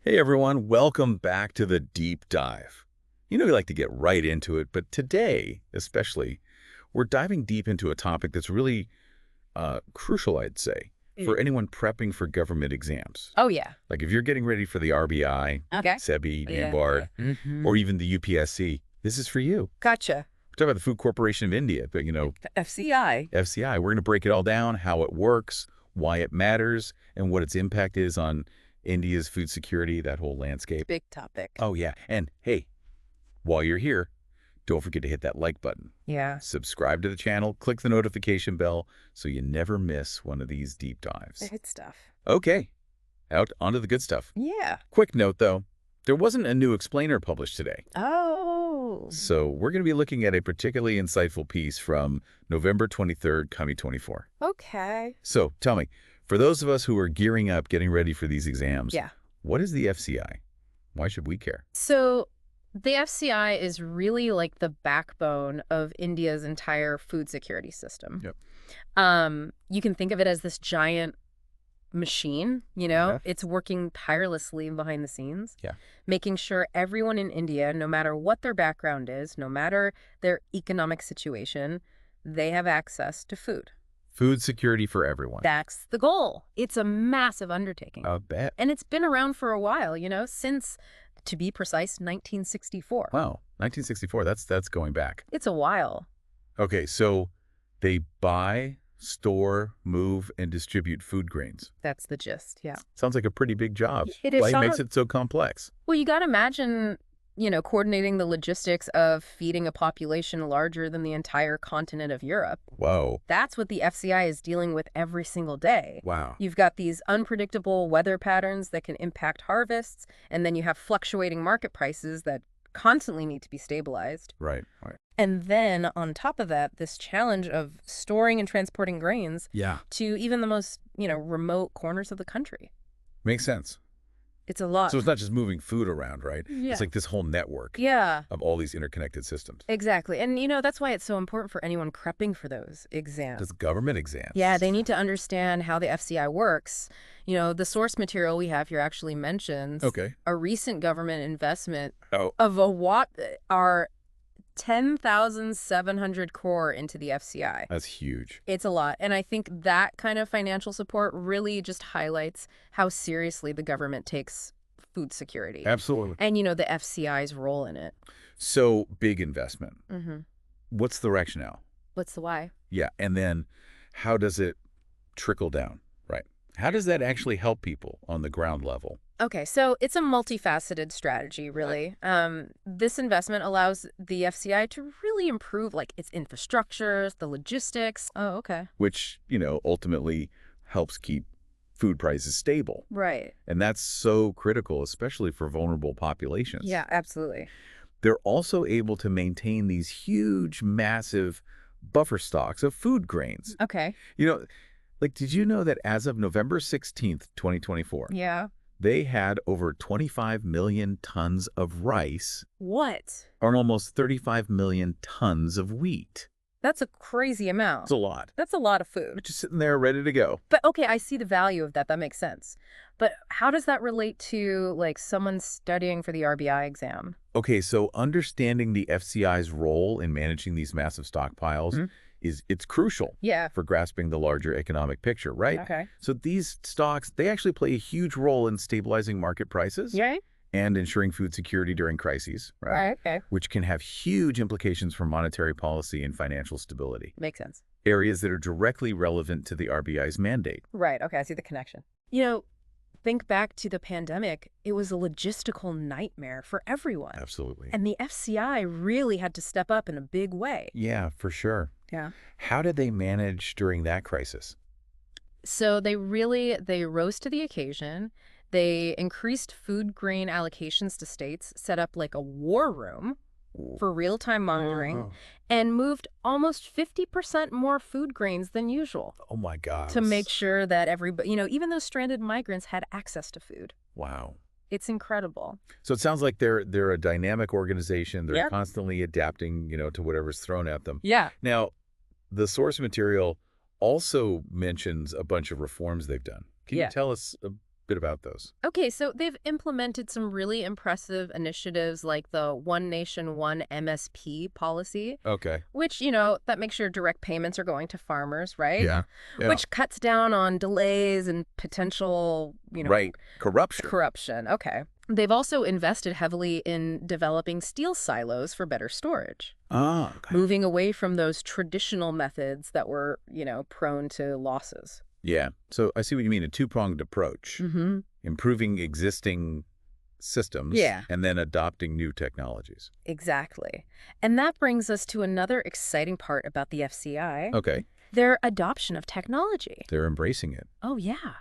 Hey everyone, welcome back to the deep dive. We like to get right into it, but today, especially, we're diving deep into a topic that's really crucial, I'd say, Mm. for anyone prepping for government exams. Oh, yeah. Like if you're getting ready for the RBI, Okay. SEBI, Yeah. NABARD, Mm-hmm. or even the UPSC, this is for you. Gotcha. We're talking about the Food Corporation of India, but FCI. FCI. We're going to break it all down, how it works, why it matters, and what its impact is on India's food security, that whole landscape. Big topic. Oh, yeah. And hey, while you're here, don't forget to hit that like button. Yeah. Subscribe to the channel, click the notification bell so you never miss one of these deep dives. Good stuff. Okay, out onto the good stuff. Yeah. Quick note, though, there wasn't a new explainer published today. Oh. So we're going to be looking at a particularly insightful piece from November 23rd, 2024. Okay. So tell me, for those of us who are gearing up, getting ready for these exams, Yeah. what is the FCI? Why should we care? So the FCI is really like the backbone of India's entire food security system. Yep. You can think of it as this giant machine, Yeah. It's working tirelessly behind the scenes, Yeah. making sure everyone in India, no matter what their background is, no matter their economic situation, they have access to food. Food security for everyone. That's the goal. It's a massive undertaking. I bet. And it's been around for a while, since, to be precise, 1964. Wow, 1964, that's going back. It's a while. Okay, so they buy, store, move, and distribute food grains. That's the gist, yeah. Sounds like a pretty big job. It is. Why makes it so complex? Well, you got to imagine, coordinating the logistics of feeding a population larger than the entire continent of Europe. Whoa. That's what the FCI is dealing with every single day. Wow. You've got these unpredictable weather patterns that can impact harvests, and then you have fluctuating market prices that constantly need to be stabilized. Right. And then on top of that, this challenge of storing and transporting grains Yeah. to even the most, remote corners of the country. Makes sense. It's a lot. So it's not just moving food around, right? Yeah. It's like this whole network Yeah. of all these interconnected systems. Exactly. And, that's why it's so important for anyone prepping for those exams. Does government exams? Yeah, they need to understand how the FCI works. The source material we have here actually mentions a recent government investment of our 10,700 crore into the FCI. That's huge. It's a lot. And I think that kind of financial support really just highlights how seriously the government takes food security. Absolutely. And, the FCI's role in it. So big investment. Mm-hmm. What's the rationale? What's the why? Yeah, and then how does it trickle down, right? How does that actually help people on the ground level? Okay, so it's a multifaceted strategy, really. This investment allows the FCI to really improve, its infrastructures, the logistics. Oh, okay. Which, ultimately helps keep food prices stable. Right. And that's so critical, especially for vulnerable populations. Yeah, absolutely. They're also able to maintain these huge, massive buffer stocks of food grains. Okay. Did you know that as of November 16th, 2024, Yeah. they had over 25 million tons of rice What? and almost 35 million tons of wheat? That's a crazy amount. It's a lot. That's a lot of food. Just sitting there ready to go. But okay, I see the value of that. That makes sense. But how does that relate to someone studying for the RBI exam? Okay, so understanding the FCI's role in managing these massive stockpiles it's crucial Yeah. for grasping the larger economic picture, right? Okay. So these stocks, they actually play a huge role in stabilizing market prices Yeah. and ensuring food security during crises, right? Right. Okay. Which can have huge implications for monetary policy and financial stability, Makes sense. areas that are directly relevant to the RBI's mandate. Right. Okay. I see the connection. Think back to the pandemic. It was a logistical nightmare for everyone. Absolutely. And the FCI really had to step up in a big way. Yeah, for sure. Yeah. How did they manage during that crisis? So they rose to the occasion. They increased food grain allocations to states, set up a war room for real-time monitoring, and moved almost 50% more food grains than usual Oh my God. to make sure that everybody, even those stranded migrants had access to food. Wow. It's incredible. So it sounds like they're a dynamic organization. They're Yep. constantly adapting, to whatever's thrown at them. Yeah. Now, the source material also mentions a bunch of reforms they've done. Can Yeah. you tell us bit about those. Okay, so they've implemented some really impressive initiatives like the One Nation, One MSP policy, Okay. which, that makes sure direct payments are going to farmers, right? Yeah. Yeah. Which cuts down on delays and potential, Right. Corruption. corruption. Okay. They've also invested heavily in developing steel silos for better storage, Ah, okay. moving away from those traditional methods that were, prone to losses. Yeah. So I see what you mean, a two-pronged approach. Mm-hmm. Improving existing systems Yeah. and then adopting new technologies. Exactly. And that brings us to another exciting part about the FCI, Okay. their adoption of technology. They're embracing it. Oh, yeah.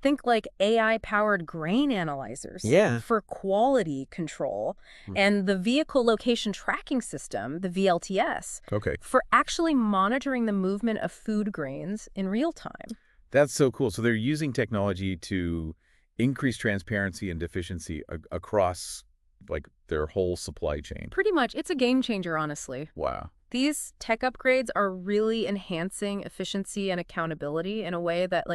Think like AI-powered grain analyzers Yeah. for quality control and the vehicle location tracking system, the VLTS, Okay. for actually monitoring the movement of food grains in real time. That's so cool. So they're using technology to increase transparency and efficiency across like their whole supply chain. Pretty much, it's a game changer, honestly. Wow. These tech upgrades are really enhancing efficiency and accountability in a way that,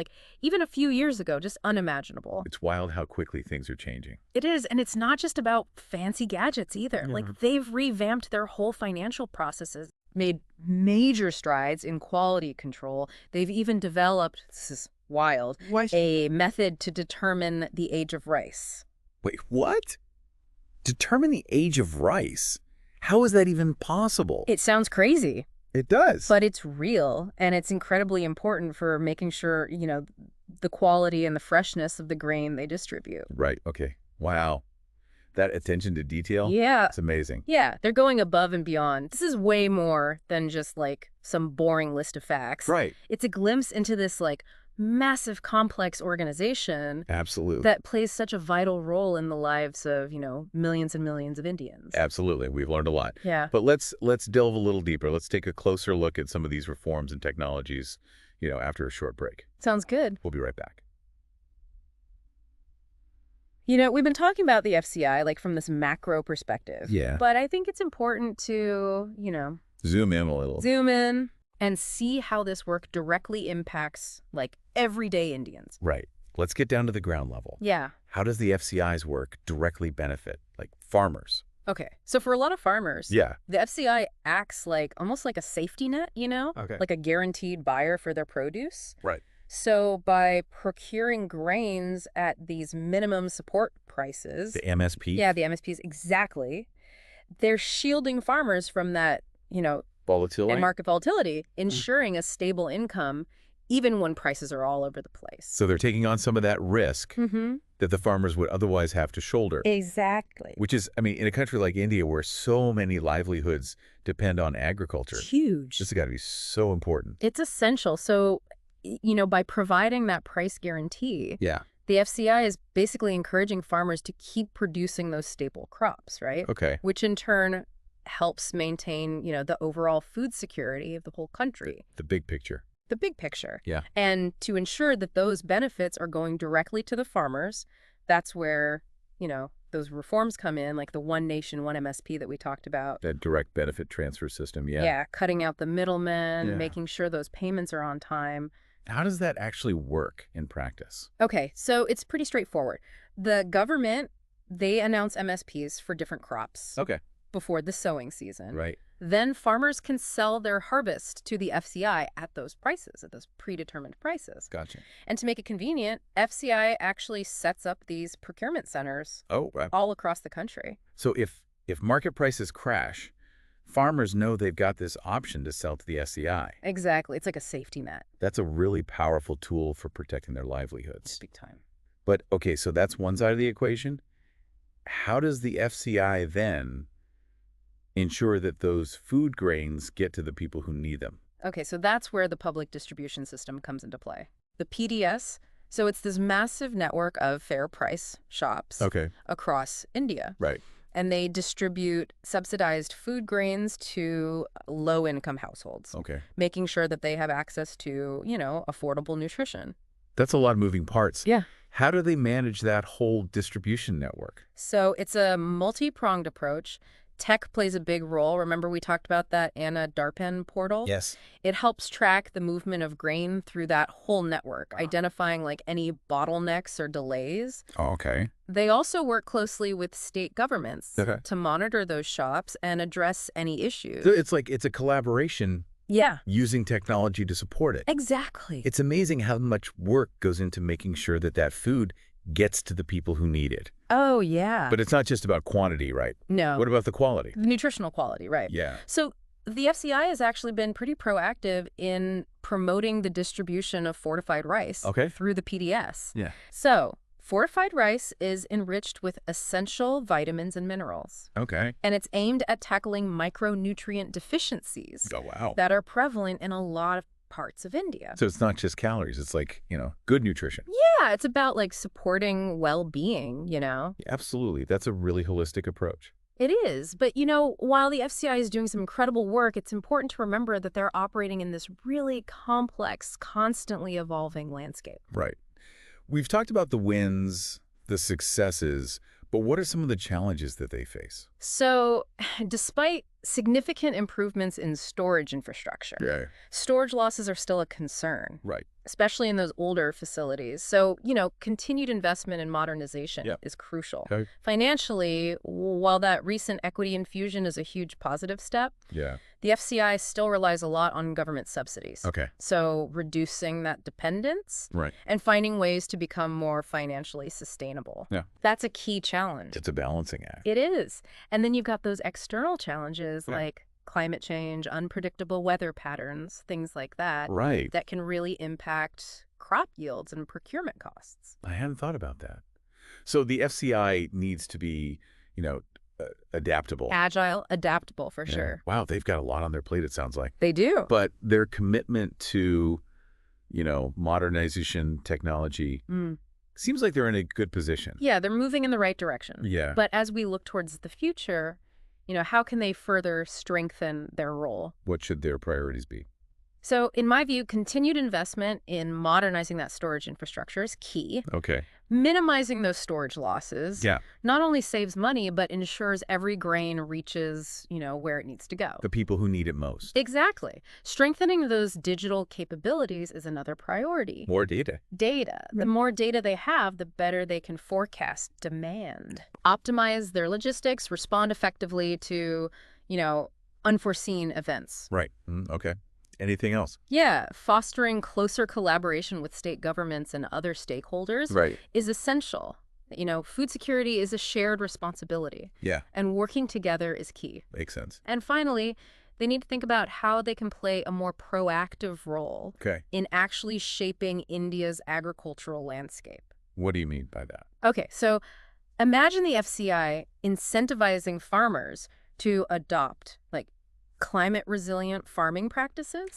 even a few years ago, just unimaginable. It's wild how quickly things are changing. It is, and it's not just about fancy gadgets either. Yeah. They've revamped their whole financial processes, made major strides in quality control. They've even developed, this is wild, a method to determine the age of rice. Wait, what? Determine the age of rice? How is that even possible? It sounds crazy. It does. But it's real, and it's incredibly important for making sure, the quality and the freshness of the grain they distribute. Right. Okay. Wow. That attention to detail? Yeah. It's amazing. Yeah, they're going above and beyond. This is way more than just, some boring list of facts. Right. It's a glimpse into this, massive, complex organization Absolutely. that plays such a vital role in the lives of, millions and millions of Indians. Absolutely. We've learned a lot. Yeah. But let's delve a little deeper. Let's take a closer look at some of these reforms and technologies, after a short break. Sounds good. We'll be right back. We've been talking about the FCI, from this macro perspective. Yeah. But I think it's important to, Zoom in a little. zoom in and see how this work directly impacts, everyday Indians. Right. Let's get down to the ground level. Yeah. How does the FCI's work directly benefit, farmers? Okay. So for a lot of farmers, Yeah. the FCI acts almost like a safety net, Okay. like a guaranteed buyer for their produce. Right. So by procuring grains at these minimum support prices, The MSP? yeah, the MSPs, exactly, they're shielding farmers from that, Volatility? and market volatility, ensuring a stable income even when prices are all over the place. So they're taking on some of that risk Mm-hmm. that the farmers would otherwise have to shoulder. Exactly. Which is, in a country like India where so many livelihoods depend on agriculture, It's huge. this has got to be so important. It's essential. So, by providing that price guarantee, Yeah. the FCI is basically encouraging farmers to keep producing those staple crops, right? Okay. Which in turn helps maintain, the overall food security of the whole country. The big picture. The big picture. Yeah. And to ensure that those benefits are going directly to the farmers, that's where, those reforms come in, like the One Nation, One MSP that we talked about. That direct benefit transfer system. Yeah. Yeah, cutting out the middlemen, Yeah. making sure those payments are on time. How does that actually work in practice? Okay, so it's pretty straightforward. The government, they announce MSPs for different crops Okay. before the sowing season. Right. Then farmers can sell their harvest to the FCI at those prices, at those predetermined prices. Gotcha. And to make it convenient, FCI actually sets up these procurement centers Oh, right. all across the country. So if market prices crash, farmers know they've got this option to sell to the SCI. Exactly. It's like a safety net. That's a really powerful tool for protecting their livelihoods. Big time. But, okay, so that's one side of the equation. How does the FCI then ensure that those food grains get to the people who need them? Okay, so that's where the public distribution system comes into play. The PDS, so it's this massive network of fair price shops Okay. across India. Right. And they distribute subsidized food grains to low-income households, Okay. making sure that they have access to, affordable nutrition. That's a lot of moving parts. Yeah. How do they manage that whole distribution network? So it's a multi-pronged approach. Tech plays a big role. Remember we talked about that NABARD portal? Yes. It helps track the movement of grain through that whole network, identifying like any bottlenecks or delays. Oh, okay. They also work closely with state governments Okay. to monitor those shops and address any issues. So it's a collaboration Yeah, using technology to support it. exactly. It's amazing how much work goes into making sure that that food gets to the people who need it. Oh, yeah. But it's not just about quantity, right? No. What about the quality? The nutritional quality, right. Yeah. So the FCI has actually been pretty proactive in promoting the distribution of fortified rice through the PDS. Yeah. So fortified rice is enriched with essential vitamins and minerals. Okay. And it's aimed at tackling micronutrient deficiencies Oh, wow. that are prevalent in a lot of parts of India. So it's not just calories. It's like, good nutrition. Yeah, it's about like supporting well-being, Absolutely. That's a really holistic approach. It is. But, while the FCI is doing some incredible work, it's important to remember that they're operating in this really complex, constantly evolving landscape. Right. We've talked about the wins, the successes, but what are some of the challenges that they face? So, despite significant improvements in storage infrastructure, storage losses are still a concern. Right. Especially in those older facilities. So, continued investment in modernization is crucial. Okay. Financially, while that recent equity infusion is a huge positive step, the FCI still relies a lot on government subsidies. Okay. So reducing that dependence and finding ways to become more financially sustainable. Yeah. That's a key challenge. It's a balancing act. It is. And then you've got those external challenges like climate change, unpredictable weather patterns, things like that, that can really impact crop yields and procurement costs. I hadn't thought about that. So the FCI needs to be, adaptable. Agile, adaptable for sure. Wow, they've got a lot on their plate, it sounds like. They do. But their commitment to, modernization, technology, seems like they're in a good position. Yeah, they're moving in the right direction. Yeah. But as we look towards the future, how can they further strengthen their role? What should their priorities be? So, in my view, continued investment in modernizing that storage infrastructure is key. Okay. Minimizing those storage losses Yeah. not only saves money, but ensures every grain reaches, where it needs to go. The people who need it most. Exactly. Strengthening those digital capabilities is another priority. More data. Data. The more data they have, the better they can forecast demand. Optimize their logistics, respond effectively to, unforeseen events. Right. Okay. Anything else? Yeah, fostering closer collaboration with state governments and other stakeholders is essential. Food security is a shared responsibility. Yeah. And working together is key. Makes sense. And finally, they need to think about how they can play a more proactive role in actually shaping India's agricultural landscape. What do you mean by that? Okay, so imagine the FCI incentivizing farmers to adopt, climate-resilient farming practices,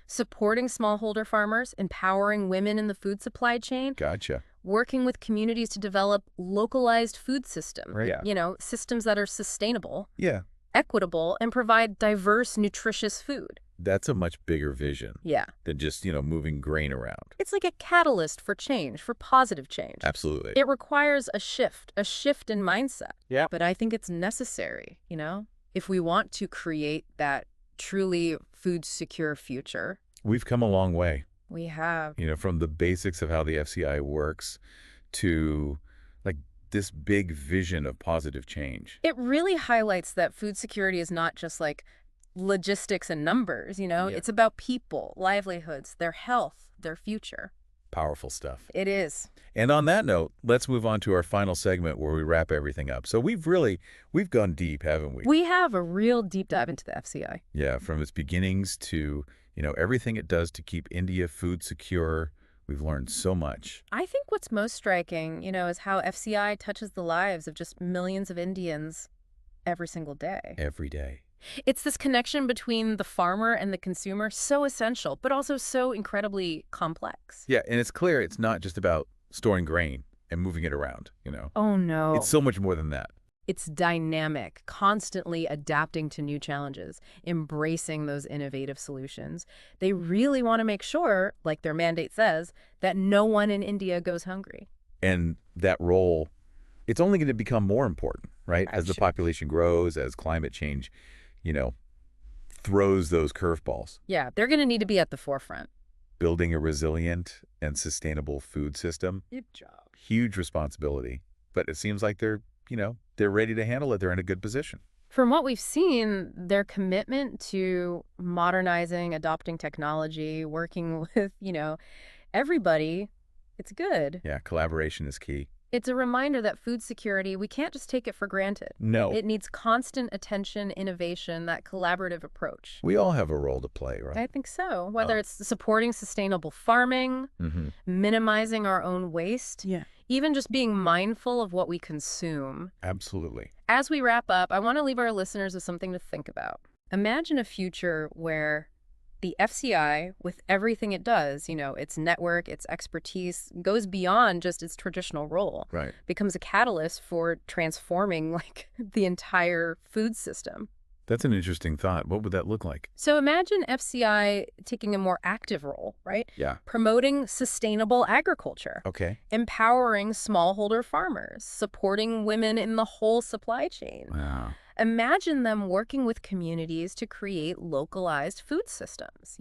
supporting smallholder farmers, empowering women in the food supply chain, Gotcha. working with communities to develop localized food systems, Right. Systems that are sustainable, Yeah. equitable, and provide diverse, nutritious food. That's a much bigger vision Yeah. than just, moving grain around. It's like a catalyst for change, for positive change. Absolutely. It requires a shift in mindset. Yeah. But I think it's necessary, if we want to create that truly food secure future. We've come a long way. We have. From the basics of how the FCI works to this big vision of positive change. It really highlights that food security is not just logistics and numbers, It's about people, livelihoods, their health, their future. Powerful stuff. It is. And on that note, let's move on to our final segment where we wrap everything up. So we've gone deep, haven't we? We have a real deep dive into the FCI. Yeah, from its beginnings to, everything it does to keep India food secure. We've learned so much. I think what's most striking, is how FCI touches the lives of just millions of Indians every single day. Every day. It's this connection between the farmer and the consumer, so essential, but also so incredibly complex. Yeah, and it's clear it's not just about storing grain and moving it around, Oh, no. It's so much more than that. It's dynamic, constantly adapting to new challenges, embracing those innovative solutions. They really want to make sure, like their mandate says, that no one in India goes hungry. And that role, it's only going to become more important, right? As the population grows, as climate change, you know, throws those curveballs. Yeah, they're going to need to be at the forefront. Building a resilient and sustainable food system, Good job. huge responsibility. But it seems like they're ready to handle it. They're in a good position. From what we've seen, their commitment to modernizing, adopting technology, working with, everybody, it's good. Yeah, collaboration is key. It's a reminder that food security, we can't just take it for granted. No. It needs constant attention, innovation, that collaborative approach. We all have a role to play, right? I think so. Whether it's supporting sustainable farming, minimizing our own waste, even just being mindful of what we consume. Absolutely. As we wrap up, I want to leave our listeners with something to think about. Imagine a future where the FCI, with everything it does, its network, its expertise, goes beyond just its traditional role. Right. Becomes a catalyst for transforming, the entire food system. That's an interesting thought. What would that look like? So imagine FCI taking a more active role, right? Yeah. Promoting sustainable agriculture. Okay. Empowering smallholder farmers. Supporting women in the whole supply chain. Wow. Imagine them working with communities to create localized food systems,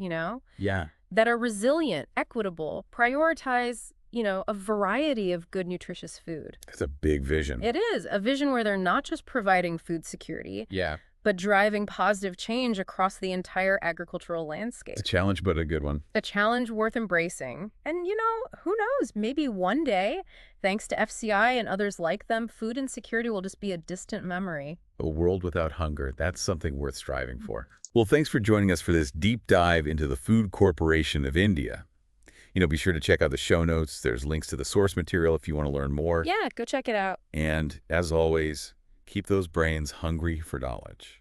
Yeah. that are resilient, equitable, prioritize, a variety of good, nutritious food. That's a big vision. It is a vision where they're not just providing food security, but driving positive change across the entire agricultural landscape. It's a challenge, but a good one. A challenge worth embracing. And, who knows, maybe one day, thanks to FCI and others like them, food insecurity will just be a distant memory. A world without hunger. That's something worth striving for. Well, thanks for joining us for this deep dive into the Food Corporation of India. Be sure to check out the show notes. There's links to the source material if you want to learn more. Yeah, go check it out. And as always, keep those brains hungry for knowledge.